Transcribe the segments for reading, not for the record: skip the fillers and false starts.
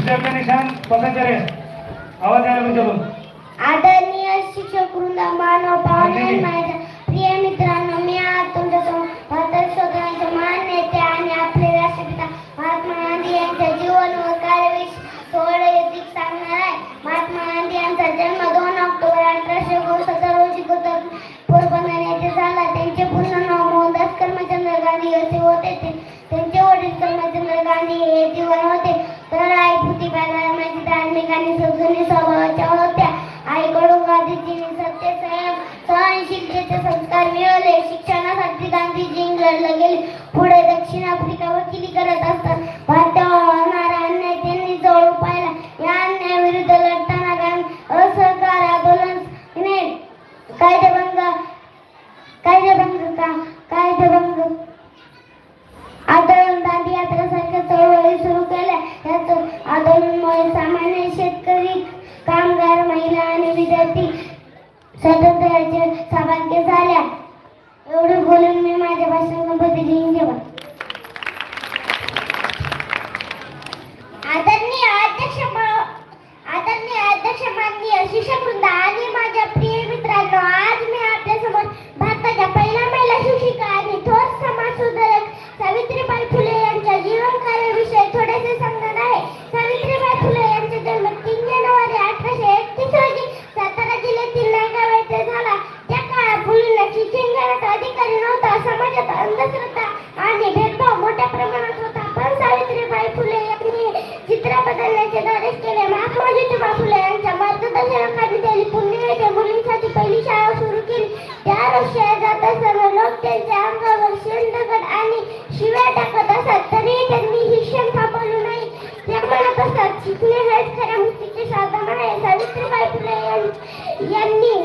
विद्यार्थ्यांनी छान पसंत करे आवाज यायला म्हणजे आदरणीय शिक्षक वृंद, मानव पाहुणे, माझ्या प्रिय मित्रांनो, मी आज तुमच्यासमोर भारताच्या स्वातंत्र्याचे महान नेते आणि आपले राष्ट्रपिता महात्मा गांधी यांच्या जीवन व कार्याविषयी थोडे सांगणार आहे. महात्मा गांधी यांचा जन्म 2 ऑक्टोबर 1867 रोजी पोरबंदर येथे झाला. त्यांचे पूर्ण नाव मोहनदास करमचंद गांधी असे होते. त्यांचे वडील करमचंद गांधी हे दिवाण होते, तर आई प्रतिभा माझी धार्मिक आणि सद्गुणी स्वभावाच्या होत्या. आईकडून गांधीजींनी सत्य, संयम, सहनशीलतेचे संस्कार मिळवले. शिक्षणासाठी गांधीजी इंग्लंडला गेले. पुढे दक्षिण आफ्रिका वकिली करत असतात भारतावर होणारा अन्याय त्यांनी जवळ पाहिला. या अन्यायाविरुद्ध लढताना असहकार आंदोलन, कायदेभंग आंदोलन, दांडी यात्रेसारख्या चळवळी सुरू केल्या. या आंदोलनामुळे सामान्य शेतकरी, कामगार, महिला आणि विद्यार्थी स्वातंत्र्याचे सभाग्य झाल्या. एवढे बोलून मी माझ्या भाषणाला बदली घेवा. आदरणीय अध्यक्ष, माननीय शिक्षक वृंद आणि माझ्या प्रिय मित्रांनो, आज मी आपल्यासमोर भारताच्या पहिल्या महिला शिक्षिका आणि थोर समाज सुधारक सावित्रीबाई फुले यांच्या जीवन कार्याविषयी थोडेसे सांगणार आहे. सावित्रीबाई फुले यांचा जन्म 3 जानेवारी 1831 रोजी सातारा जिल्ह्यातील नायगाव येथे झाला. त्या काळात मुलींना शिक्षण घेण्याचा अधिकार नव्हता. समाजात अंधश्रद्धा आणि भेदभाव मोठ्या प्रमाणात होता. पण सावित्रीबाई फुले यांनी चित्र बदलण्याचे धाडस केले. महात्मा ज्योतिबा फुले यांच्या मार्गदर्शनाखाली त्यांनी पुणे येथे मुलींसाठी पहिली शाळा सुरू केली. त्या शाळेत जात असताना लोक त्यांच्या अंगावर शेणदगड आणि शिव्या टाकत असत, तरीही त्यांनी शिक्षण थांबवलं नाही. त्या म्हणत असतात, शिकणे हेच खऱ्या मुक्तीचे साधन आहे. सावित्रीबाई फुले यांनी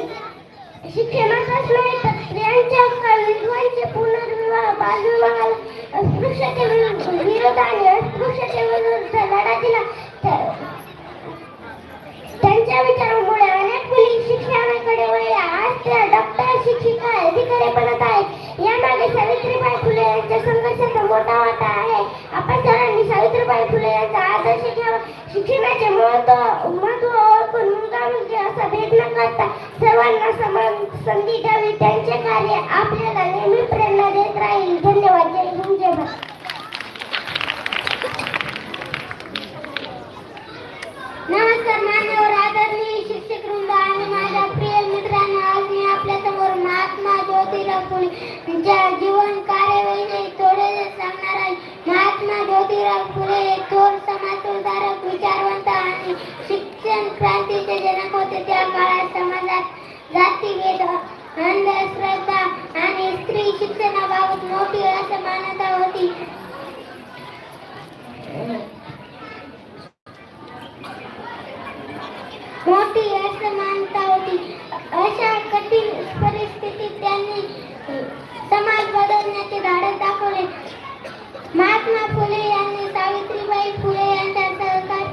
शिक्षणाचाच नाही तर स्त्रियांच्या हक्क, विधवांचे पुनर्विवाह, बालविवाहाला, अस्पृश्यते विरोध आणि अस्पृश्यतेविरुद्ध लढा दिला. त्यांच्या विचारामुळे अनेक मुली शिक्षणाकडे वळल्या. आज त्या डॉक्टर, शिक्षिका, अधिकारी बनत आहेत. यामागे सावित्रीबाई फुले यांच्या संघर्षाचा मोठा वाटा आहे. आपण सर्वांनी सावित्रीबाई फुले यांचा आदर्श घ्यावा. शिक्षणाचे महत्त्व ओळखून मुलगा-मुलगी असा भेद न करता सर्वांना समान संधी द्यावी. त्यांचे कार्य आपल्याला नेहमी प्रेरणा देत राहील. धन्यवाद. जय हिंद, जय भारत. नमस्कार मान्यवर, आदरणीय शिक्षक वृंद आणि माझ्या प्रिय मित्रांनो, आज मी आपल्यासमोर महात्मा ज्योतिराव फुले यांच्या जीवन कार्याविषयी थोडे सांगणार आहे. महात्मा ज्योतिराव फुले हे थोर समाज सुधारक, विचारवंत आणि शिक्षण क्रांतीचे जनक होते. त्या काळात समाजात जातीभेद, अंधश्रद्धा आणि स्त्री शिक्षणाबाबत मोठी असमानता होती. अशा कठीण परिस्थितीत त्यांनी समाज बदलण्याचे धाडस दाखवले. महात्मा फुले यांनी सावित्रीबाई फुले यांच्या सहकार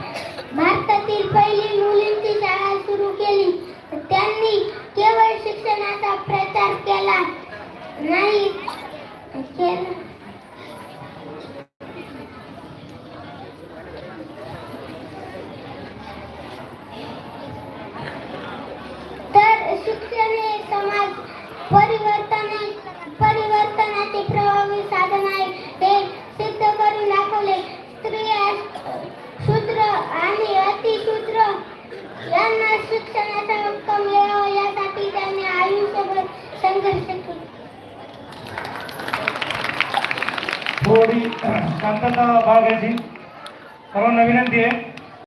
भारतातील पहिली मुलींची शाळा सुरू केली. त्यांनी केवळ शिक्षणाचा प्रचार केला नाही शिक्षण हे समाज परिवर्तनाचे प्रभावी साधन आहे हे सिद्ध करून दाखवले. स्त्रिया, शूद्र आणि अतिशूद्र यांना शिक्षणाचा हक्क मिळावा यासाठी त्यांनी आयुष्यभर संघर्ष केला. थोडी शांतता बाळगायची. सर्वांना विनंती आहे.